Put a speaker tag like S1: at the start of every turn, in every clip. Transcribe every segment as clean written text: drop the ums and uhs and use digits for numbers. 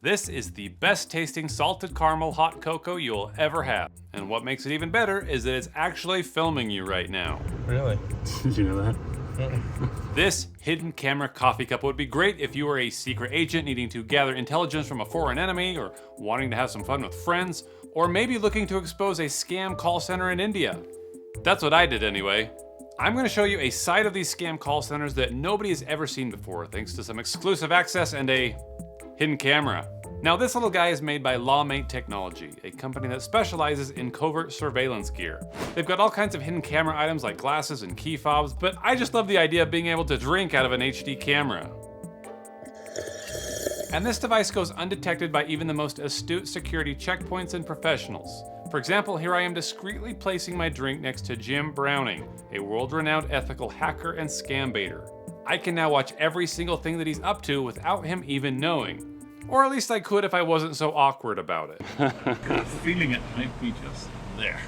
S1: This is the best tasting salted caramel hot cocoa you'll ever have. And what makes it even better is that it's actually filming you right now.
S2: Really?
S3: Did you know that?
S1: This hidden camera coffee cup would be great if you were a secret agent needing to gather intelligence from a foreign enemy, or wanting to have some fun with friends, or maybe looking to expose a scam call center in India. That's what I did anyway. I'm going to show you a side of these scam call centers that nobody has ever seen before, thanks to some exclusive access and a hidden camera. Now, this little guy is made by Lawmate Technology, a company that specializes in covert surveillance gear. They've got all kinds of hidden camera items like glasses and key fobs, but I just love the idea of being able to drink out of an HD camera. And this device goes undetected by even the most astute security checkpoints and professionals. For example, here I am discreetly placing my drink next to Jim Browning, a world-renowned ethical hacker and scam baiter. I can now watch every single thing that he's up to without him even knowing. Or at least I could if I wasn't so awkward about it.
S3: Got a feeling it might be just there.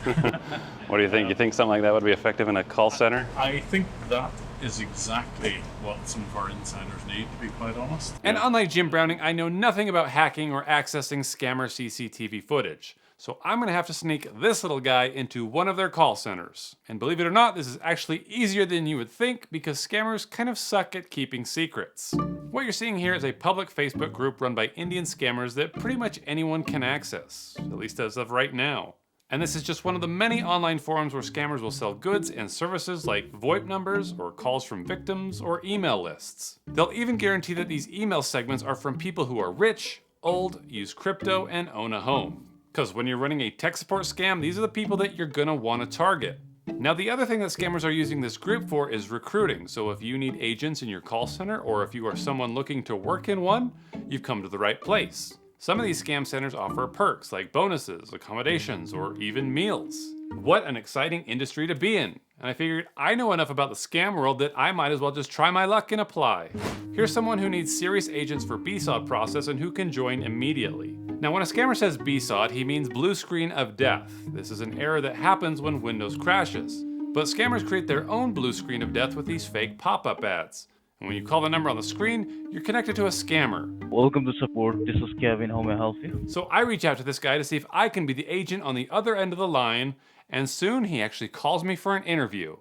S4: What do you think? You think something like that would be effective in a call center?
S3: I think that is exactly what some of our insiders need, to be quite honest.
S1: And unlike Jim Browning, I know nothing about hacking or accessing scammer CCTV footage. So I'm gonna have to sneak this little guy into one of their call centers. And believe it or not, this is actually easier than you would think because scammers kind of suck at keeping secrets. What you're seeing here is a public Facebook group run by Indian scammers that pretty much anyone can access, at least as of right now. And this is just one of the many online forums where scammers will sell goods and services like VoIP numbers or calls from victims or email lists. They'll even guarantee that these email segments are from people who are rich, old, use crypto, and own a home. Because when you're running a tech support scam, these are the people that you're gonna wanna target. Now, the other thing that scammers are using this group for is recruiting. So if you need agents in your call center, or if you are someone looking to work in one, you've come to the right place. Some of these scam centers offer perks like bonuses, accommodations, or even meals. What an exciting industry to be in. And I figured I know enough about the scam world that I might as well just try my luck and apply. Here's someone who needs serious agents for BSOD process and who can join immediately. Now, when a scammer says BSOD, he means blue screen of death. This is an error that happens when Windows crashes. But scammers create their own blue screen of death with these fake pop-up ads. And when you call the number on the screen, you're connected to a scammer.
S5: Welcome to support. This is Kevin. How may I help you?
S1: So I reach out to this guy to see if I can be the agent on the other end of the line, and soon he actually calls me for an interview.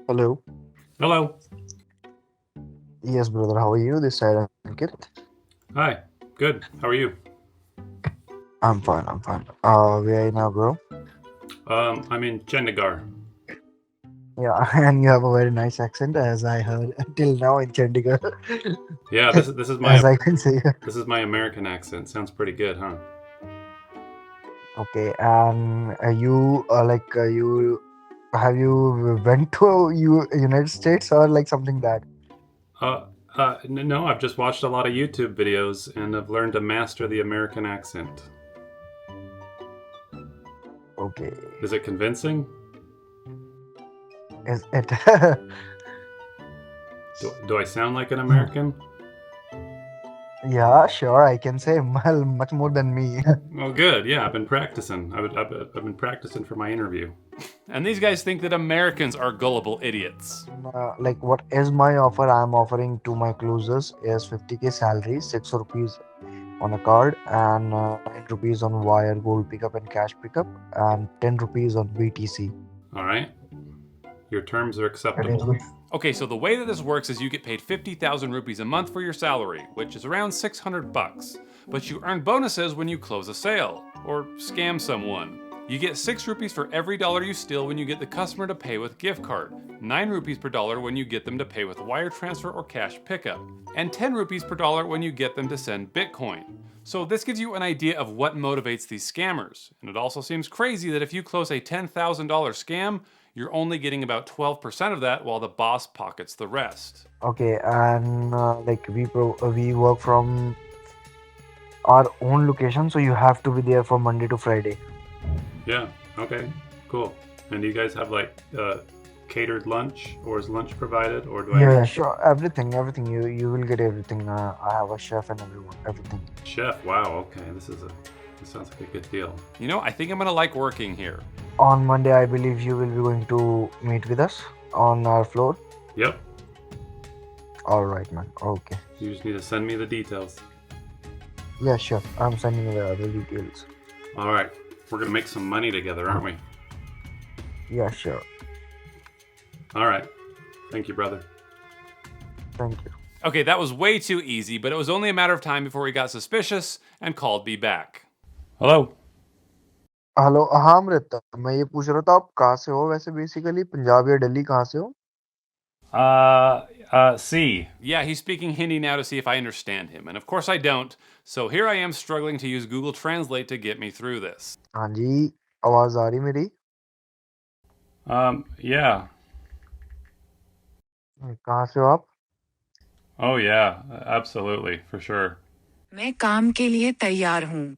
S6: Hello.
S1: Hello.
S6: Yes, brother. How are you? This side Ankit.
S1: Hi. Good. How are you?
S6: I'm fine. Where are you now, bro?
S1: I'm in Chandigarh.
S6: Yeah, and you have a very nice accent, as I heard until now in Chandigarh.
S1: Yeah, this is
S6: As I can see.
S1: this is my American accent. Sounds pretty good, huh?
S6: Okay, and you have you went to United States or like something that?
S1: No, I've just watched a lot of YouTube videos and I've learned to master the American accent.
S6: Okay.
S1: Is it convincing?
S6: Is it?
S1: Do I sound like an American?
S6: Yeah, sure. I can say much more than me.
S1: Well, good. Yeah, I've been practicing. I've been practicing for my interview. And these guys think that Americans are gullible idiots.
S6: Like, what is my offer? I'm offering to my closers is 50k salary, 6 rupees on a card, and 9 rupees on wire gold pickup and cash pickup, and 10 rupees on BTC.
S1: All right. Your terms are acceptable. Okay, so the way that this works is you get paid 50,000 rupees a month for your salary, which is around 600 bucks. But you earn bonuses when you close a sale, or scam someone. You get 6 rupees for every dollar you steal when you get the customer to pay with gift card, 9 rupees per dollar when you get them to pay with wire transfer or cash pickup, and 10 rupees per dollar when you get them to send Bitcoin. So this gives you an idea of what motivates these scammers. And it also seems crazy that if you close a $10,000 scam, you're only getting about 12% of that while the boss pockets the rest.
S6: Okay, and like we work from our own location, so you have to be there from Monday to Friday.
S1: Yeah, okay, cool. And do you guys have like catered lunch, or is lunch provided, or do I?
S6: Yeah, sure. Everything. You will get everything. I have a chef and everything.
S1: Chef, wow, okay, this sounds like a good deal. You know, I think I'm gonna like working here.
S6: On Monday, I believe you will be going to meet with us on our floor.
S1: Yep.
S6: All right, man. Okay.
S1: You just need to send me the details.
S6: Yeah, sure. I'm sending the other details.
S1: All right, we're gonna make some money together, aren't we?
S6: Yeah, sure.
S1: All right. Thank you, brother.
S6: Thank you.
S1: Okay, that was way too easy, but it was only a matter of time before he got suspicious and called me back. Hello?
S6: Hello हाँ अमृत मैं ये पूछ रहा था आप कहाँ से हो वैसे बेसिकली पंजाब या दिल्ली कहाँ से हो
S4: C.
S1: Yeah, he's speaking Hindi now to see if I understand him, and of course I don't, so here I am struggling to use Google Translate to get me through this.
S6: हाँ जी आवाज आ रही मेरी
S4: Yeah.
S6: कहाँ से हो आप
S4: Oh, yeah. Absolutely, for sure.
S2: मैं काम के लिए तैयार हूँ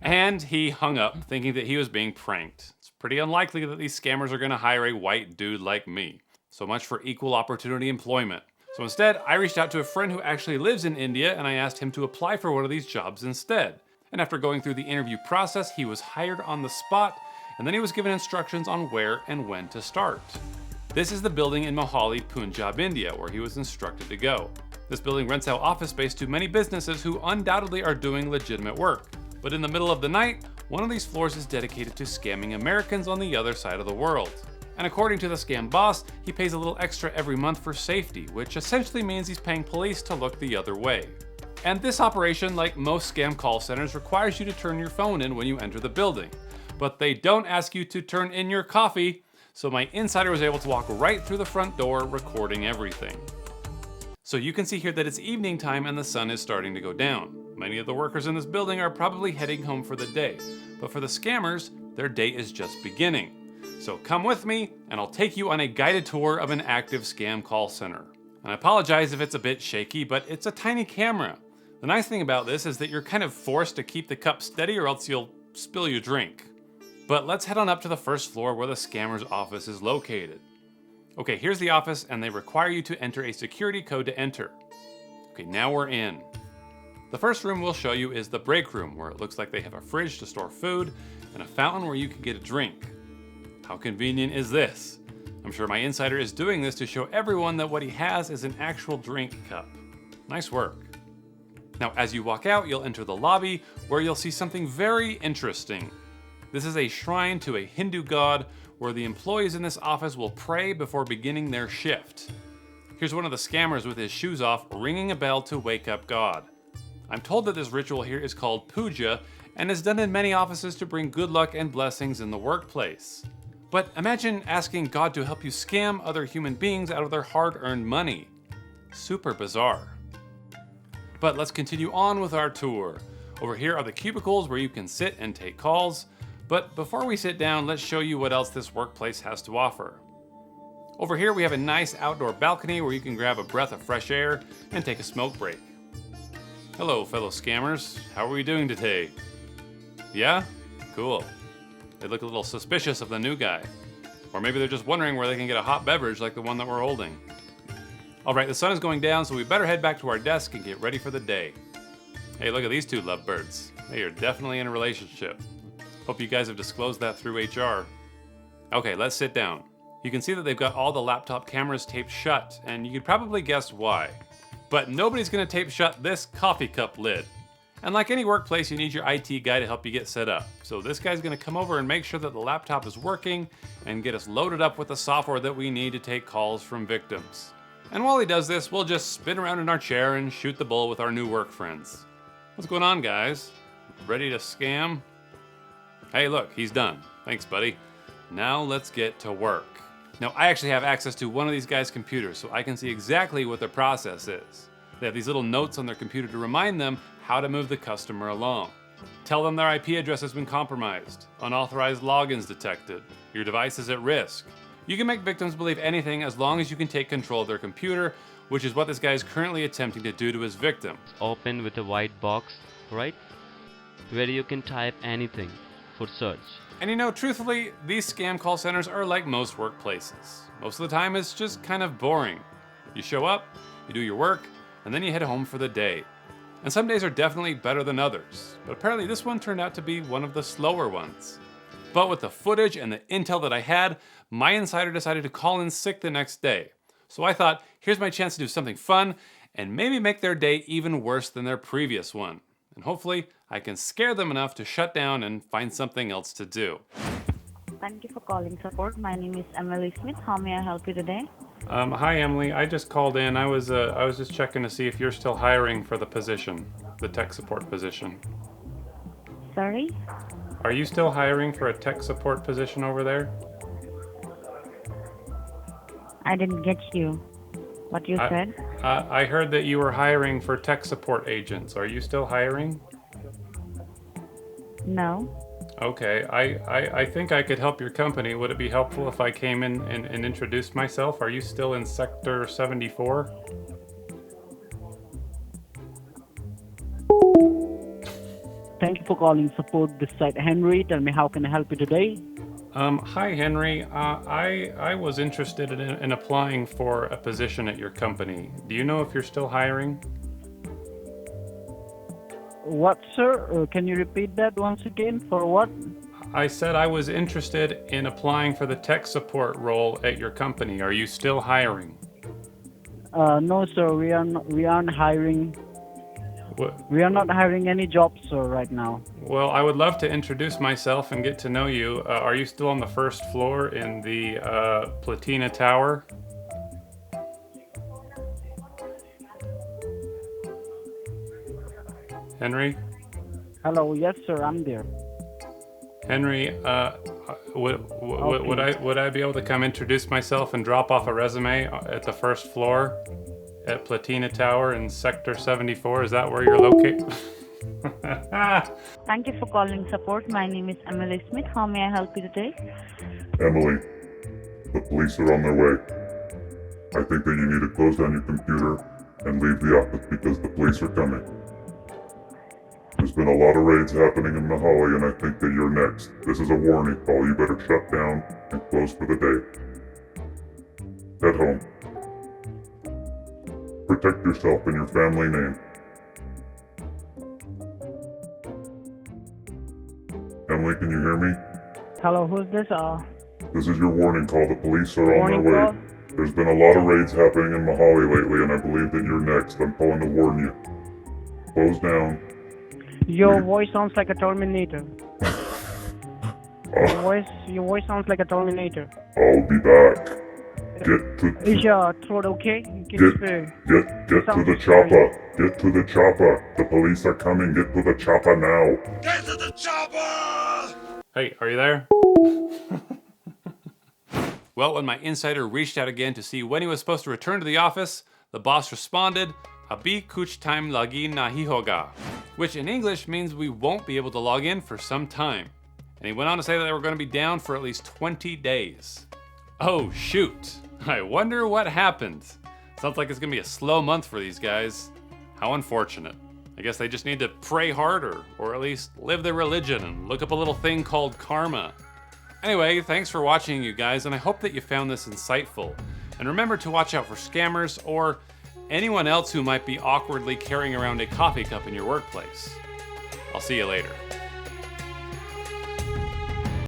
S1: And he hung up, thinking that he was being pranked. It's pretty unlikely that these scammers are gonna hire a white dude like me. So much for equal opportunity employment. So instead, I reached out to a friend who actually lives in India and I asked him to apply for one of these jobs instead. And after going through the interview process, he was hired on the spot, and then he was given instructions on where and when to start. This is the building in Mohali, Punjab, India, where he was instructed to go. This building rents out office space to many businesses who undoubtedly are doing legitimate work. But in the middle of the night, one of these floors is dedicated to scamming Americans on the other side of the world. And according to the scam boss, he pays a little extra every month for safety, which essentially means he's paying police to look the other way. And this operation, like most scam call centers, requires you to turn your phone in when you enter the building. But they don't ask you to turn in your coffee, so my insider was able to walk right through the front door, recording everything. So you can see here that it's evening time and the sun is starting to go down. Many of the workers in this building are probably heading home for the day, but for the scammers, their day is just beginning. So come with me and I'll take you on a guided tour of an active scam call center. And I apologize if it's a bit shaky, but it's a tiny camera. The nice thing about this is that you're kind of forced to keep the cup steady or else you'll spill your drink. But let's head on up to the first floor where the scammer's office is located. Okay, here's the office and they require you to enter a security code to enter. Okay, now we're in. The first room we'll show you is the break room, where it looks like they have a fridge to store food and a fountain where you can get a drink. How convenient is this? I'm sure my insider is doing this to show everyone that what he has is an actual drink cup. Nice work. Now, as you walk out, you'll enter the lobby where you'll see something very interesting. This is a shrine to a Hindu god where the employees in this office will pray before beginning their shift. Here's one of the scammers with his shoes off, ringing a bell to wake up God. I'm told that this ritual here is called puja and is done in many offices to bring good luck and blessings in the workplace. But imagine asking God to help you scam other human beings out of their hard-earned money. Super bizarre. But let's continue on with our tour. Over here are the cubicles where you can sit and take calls. But before we sit down, let's show you what else this workplace has to offer. Over here we have a nice outdoor balcony where you can grab a breath of fresh air and take a smoke break. Hello, fellow scammers. How are we doing today? Yeah? Cool. They look a little suspicious of the new guy. Or maybe they're just wondering where they can get a hot beverage like the one that we're holding. Alright, the sun is going down, so we better head back to our desk and get ready for the day. Hey, look at these two lovebirds. They are definitely in a relationship. Hope you guys have disclosed that through HR. Okay, let's sit down. You can see that they've got all the laptop cameras taped shut, and you could probably guess why. But nobody's gonna tape shut this coffee cup lid. And like any workplace, you need your IT guy to help you get set up. So this guy's gonna come over and make sure that the laptop is working and get us loaded up with the software that we need to take calls from victims. And while he does this, we'll just spin around in our chair and shoot the bull with our new work friends. What's going on, guys? Ready to scam? Hey, look, he's done. Thanks, buddy. Now let's get to work. Now, I actually have access to one of these guys' computers, so I can see exactly what their process is. They have these little notes on their computer to remind them how to move the customer along. Tell them their IP address has been compromised, unauthorized logins detected, your device is at risk. You can make victims believe anything as long as you can take control of their computer, which is what this guy is currently attempting to do to his victim.
S7: Open with a white box, right? Where you can type anything for search.
S1: And you know, truthfully, these scam call centers are like most workplaces. Most of the time it's just kind of boring. You show up, you do your work, and then you head home for the day. And some days are definitely better than others, but apparently this one turned out to be one of the slower ones. But with the footage and the intel that I had, my insider decided to call in sick the next day. So I thought, here's my chance to do something fun and maybe make their day even worse than their previous one. And hopefully, I can scare them enough to shut down and find something else to do.
S8: Thank you for calling support. My name is Emily Smith. How may I help you today?
S1: Hi Emily, I just called in. I was just checking to see if you're still hiring for the position, the tech support position.
S8: Sorry?
S1: Are you still hiring for a tech support position over there?
S8: I didn't get you. What you said?
S1: I heard that you were hiring for tech support agents. Are you still hiring?
S8: No.
S1: Okay, I think I could help your company. Would it be helpful if I came in and introduced myself? Are you still in Sector 74?
S9: Thank you for calling support this side. Henry, tell me how can I help you today?
S1: Hi Henry, I was interested in applying for a position at your company. Do you know if you're still hiring?
S9: What, sir? Can you repeat that once again? For what?
S1: I said I was interested in applying for the tech support role at your company. Are you still hiring?
S9: No, sir. We aren't hiring.
S1: What?
S9: We are not hiring any jobs, sir, right now.
S1: Well, I would love to introduce myself and get to know you. Are you still on the first floor in the Platina Tower? Henry?
S9: Hello, yes, sir. I'm there.
S1: Henry, would I be able to come introduce myself and drop off a resume at the first floor at Platina Tower in Sector 74? Is that where you're located?
S8: Thank you for calling support. My name is Emily Smith. How may I help you today?
S10: Emily, the police are on their way. I think that you need to close down your computer and leave the office because the police are coming. There's been a lot of raids happening in Mahali, and I think that you're next. This is a warning call. You better shut down and close for the day. Head home. Protect yourself and your family name. Emily, can you hear me?
S9: Hello, who's this?
S10: This is your warning call. The police are on their
S9: Warning
S10: way.
S9: call?
S10: There's been a lot of raids happening in Mahali lately, and I believe that you're next. I'm calling to warn you. Close down.
S9: Your voice sounds like a Terminator. Your voice sounds like a Terminator.
S10: I'll be back.
S9: Is your throat okay? You can
S10: Get
S9: speak.
S10: to the chopper. Get to the chopper. The police are coming. Get to the chopper now.
S3: Get to the chopper!
S1: Hey, are you there? Well, when my insider reached out again to see when he was supposed to return to the office, the boss responded, "Abhi kuch time lagi nahi hoga," which in English means we won't be able to log in for some time. And he went on to say that they were going to be down for at least 20 days. Oh shoot, I wonder what happened. Sounds like it's going to be a slow month for these guys. How unfortunate. I guess they just need to pray harder, or at least live their religion and look up a little thing called karma. Anyway, thanks for watching, you guys, and I hope that you found this insightful. And remember to watch out for scammers or anyone else who might be awkwardly carrying around a coffee cup in your workplace. I'll see you later.